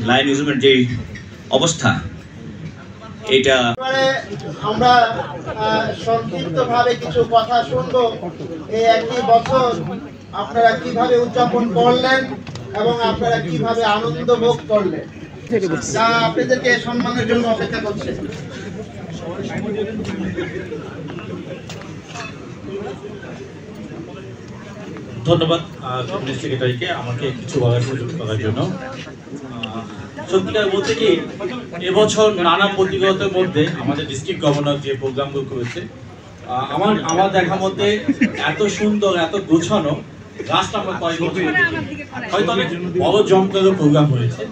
Line ইউজমেন্ট যে অবস্থা এটা আমরা সংক্ষিপ্তভাবে কিছু কথা শুনবো। এই একই বছর আপনারা কিভাবে উদযাপন করলেন এবং আপনারা কিভাবে আনন্দ ভোগ করলেন, তা আপনাদেরকে সম্মানের জন্য অপেক্ষা করছে। ধন্যবাদ কমিউনিটি সেক্রেটারিকে আমাকে কিছু বলার সুযোগ করার জন্য। সত্যিকার বলতে কি এবছর নানা প্রতিকূলতার মধ্যে আমাদের ডিস্ট্রিক্ট গভর্নর যে প্রোগ্রামগুলো করেছে আমার দেখা মধ্যে এত সুন্দর এত গোছানো লাস্ট আমরা কয়েক বছর হয়তো অনেক বড় জমকালো প্রোগ্রাম হয়েছে,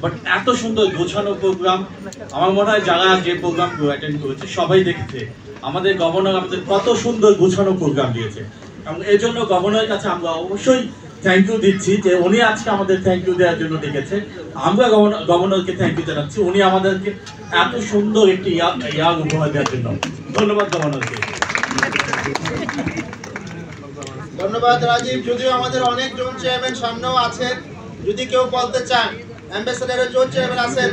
বাট এত সুন্দর গোছানো প্রোগ্রাম আমার মনে হয় যারা যে প্রোগ্রামগুলো অ্যাটেন্ড করেছে সবাই দেখেছে আমাদের গভর্নর আমাদের কত সুন্দর গোছানো প্রোগ্রাম দিয়েছে। এবং এই জন্য গভর্নরের কাছে আমরা অবশ্যই থ্যাংক ইউ দিচ্ছি যে উনি আজকে আমাদের থ্যাংক ইউ দেওয়ার জন্য ডেকেছে। আমরা গভর্নরকে থ্যাংক ইউ জানাচ্ছি উনি আমাদেরকে এত সুন্দর একটি ইয়ার উপহার দেওয়ার জন্য। ধন্যবাদ গভর্নরকে। ধন্যবাদ রাজীব। যদিও আমাদের অনেক জোন চেয়ারম্যান সামনেও আছেন, যদি কেউ বলতে চান, অ্যাম্বাসেডারের জোন চেয়ারম্যান আছেন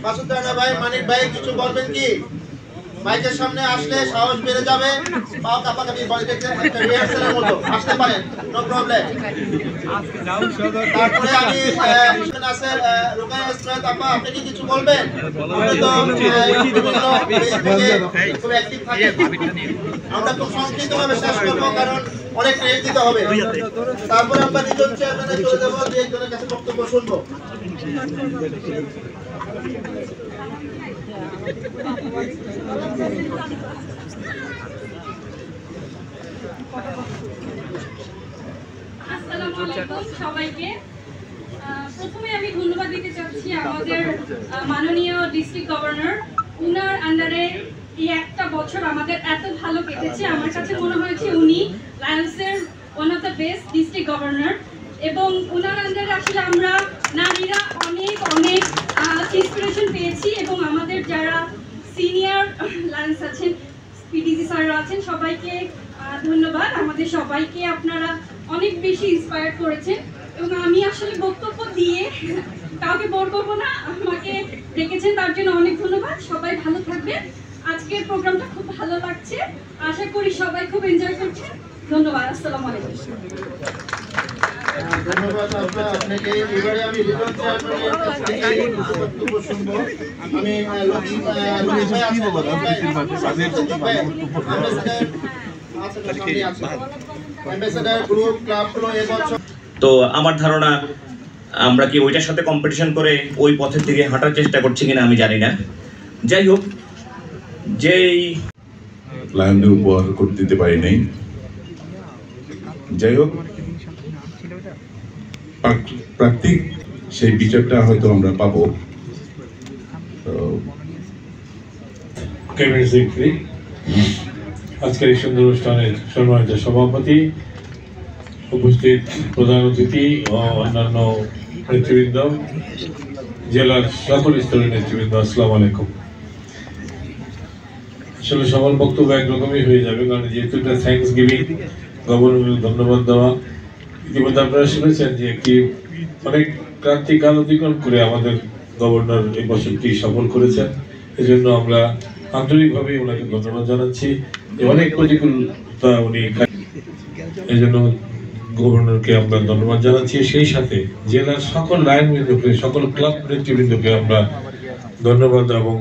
বাসুদেব ভাই, মানিক ভাই, কিছু বলবেন কি? মাইকের সামনে আসলে সাহস বেড়ে যাবে, পাও কাপাকাপি একটা রিহার্সালের মতো আসতে পারেন, নো প্রবলেম। তারপরে আমি আছে রুকায়া ইসমাইল আপা, আপনি কি কিছু বলবেন? আপনি তো খুব অ্যাক্টিভ থাকেন। আমরা খুব সংক্ষিপ্তভাবে শেষ করবো কারণ অনেক রেট দিতে হবে। তারপরে আমরা দুজন চেয়ারম্যানে চলে যাবো, দুই একজনের কাছে বক্তব্য শুনবো। আসসালামু আলাইকুম সবাইকে। প্রথমে আমি ধন্যবাদ দিতে চাচ্ছি আমাদের মাননীয় ডিস্ট্রিক্ট গভর্নর। উনার আন্ডারে এই একটা বছর আমাদের এত ভালো কেটেছে, আমার কাছে মনে হয়েছে উনি লায়ন্সের one of the best district governor. এবং ওনার আন্ডারে আসলে আমরা নারীরা অনেক অনেক ইন্সপিরেশন পেয়েছি এবং আমাদের যারা সিনিয়র লায়ন্স আছেন, পিডিসি স্যাররা আছেন, সবাইকে ধন্যবাদ। আমাদের সবাইকে আপনারা অনেক বেশি ইন্সপায়ার করেছেন এবং আমি আসলে বক্তব্য দিয়ে কাউকে বোর করবো না, আমাকে ডেকেছেন তার জন্য অনেক ধন্যবাদ। সবাই ভালো থাকবেন। আজকের প্রোগ্রামটা খুব ভালো লাগছে, আশা করি সবাই খুব এনজয় করছেন। ধন্যবাদ। আসসালামু আলাইকুম। ধন্যবাদ আপনাকে। এবারে আমি রিজন চেয়ারম্যানের বক্তব্য শুনবো। আমি তো আমার ধারণা আমরা কি ওইটার সাথে কম্পিটিশন করে ওই পথের দিকে হাঁটার চেষ্টা করছি কিনা আমি জানি না। যাই হোক, যেই লায়নদের উপহার করতে দিতে পারি নাই, যাই হোক প্রাকৃতিক সেই বিচারটা হয়তো আমরা পাবো। আজকের এই সুন্দর অনুষ্ঠানের সম্মানিত সভাপতি, উপস্থিত প্রধান অতিথি ও অন্যান্য নেতৃবৃন্দ, জেলার সকল স্তরের নেতৃবৃন্দ, আসসালামু আলাইকুম। আসলে সবার বক্তব্য একরকমই হয়ে যাবে, কারণ যেহেতু এটা থ্যাঙ্কস গিভিং, গভর্নমেন্ট ধন্যবাদ দেওয়া। ইতিমধ্যে আপনারা শুনেছেন যে একটি অনেক ক্রান্তিকাল অতিক্রম করে আমাদের গভর্নর এই বছরটি সফল করেছেন। এজন্য আমরা আন্তরিকভাবে ওনাকে ধন্যবাদ জানাচ্ছি যে অনেক প্রতিকূলতা উনি, এই জন্য গভর্নরকে আমরা ধন্যবাদ জানাচ্ছি। সেই সাথে জেলার সকল লাইনবৃন্দকে, সকল ক্লাব নেতৃবৃন্দকে আমরা ধন্যবাদ এবং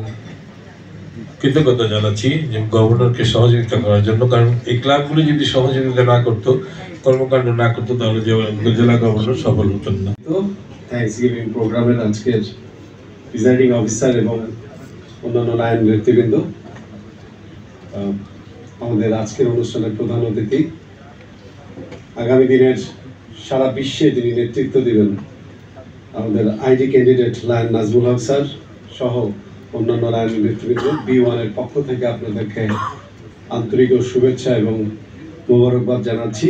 কৃতজ্ঞতা জানাচ্ছি যে গভর্নরকে সহযোগিতা করার জন্য। কারণ এই ক্লাবগুলি যদি সহযোগিতা না করতো, কর্মকাণ্ড না করতো, তাহলে জেলা গভর্নর সফল হতেন না। থ্যাঙ্কস গিভিং প্রোগ্রামের আজকের প্রিজাইডিং অফিসার এবং অন্যান্য লাইন নেতৃবৃন্দ, আমাদের আজকের অনুষ্ঠানের প্রধান অতিথি, আগামী দিনের সারা বিশ্বে যিনি নেতৃত্ব দিবেন, আমাদের আইডি ক্যান্ডিডেট লায়ন নাজমুল হক স্যার সহ অন্যান্য লাইন নেতৃবৃন্দ, B1-এর পক্ষ থেকে আপনাদেরকে আন্তরিক ও শুভেচ্ছা এবং মোবারকবাদ জানাচ্ছি।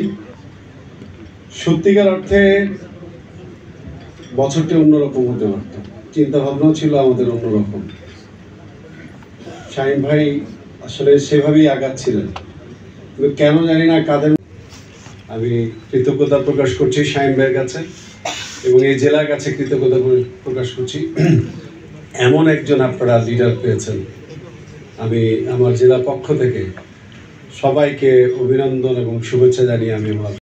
সত্যিকার অর্থে বছরটি অন্যরকম হতে পারত, চিন্তা ভাবনাও ছিল আমাদের অন্যরকম। শাহিন ভাই আসলে সেভাবেই আগাচ্ছিলেন, কিন্তু কেন জানি না কাদের আমি কৃতজ্ঞতা প্রকাশ করছি শাহিন ভাইয়ের কাছে এবং এই জেলার কাছে কৃতজ্ঞতা প্রকাশ করছি। এমন একজন আপনারা লিডার পেয়েছেন। আমি আমার জেলা পক্ষ থেকে সবাইকে অভিনন্দন এবং শুভেচ্ছা জানিয়ে আমি আমার